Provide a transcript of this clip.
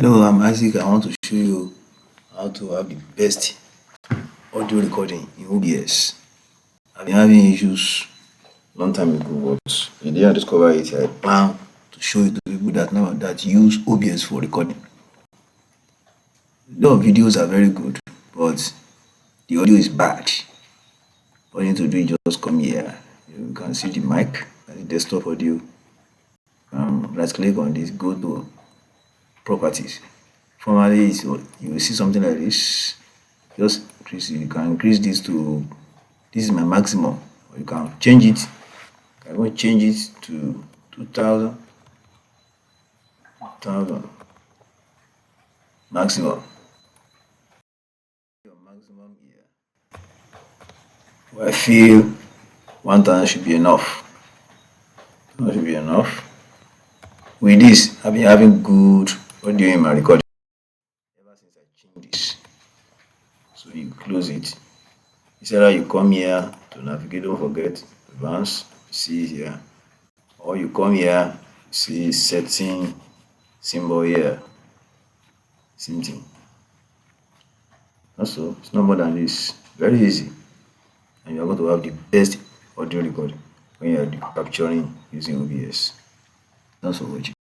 Hello, I'm Isaac. I want to show you how to have the best audio recording in OBS. I've been having issues long time ago, but the day I discovered it, I plan to show it to people that use OBS for recording. The videos are very good, but the audio is bad. All you need to do is just come here. You can see the mic and the desktop audio. Right click on this, go to properties. Formally, you will see something like this. Just increase it. You can increase this to this is my maximum, or you can change it. I want to change it to 2000 maximum. Your maximum here. Well, I feel 1000 should be enough. That should be enough. With this, I've been having good audio in my recording ever since I changed this. So you close it. Instead you come here to navigate, don't forget advance, see here, or you come here, see setting symbol here, same thing. Also, it's not more than this. Very easy, and you're going to have the best audio recording when you're capturing using OBS. Thanks for watching.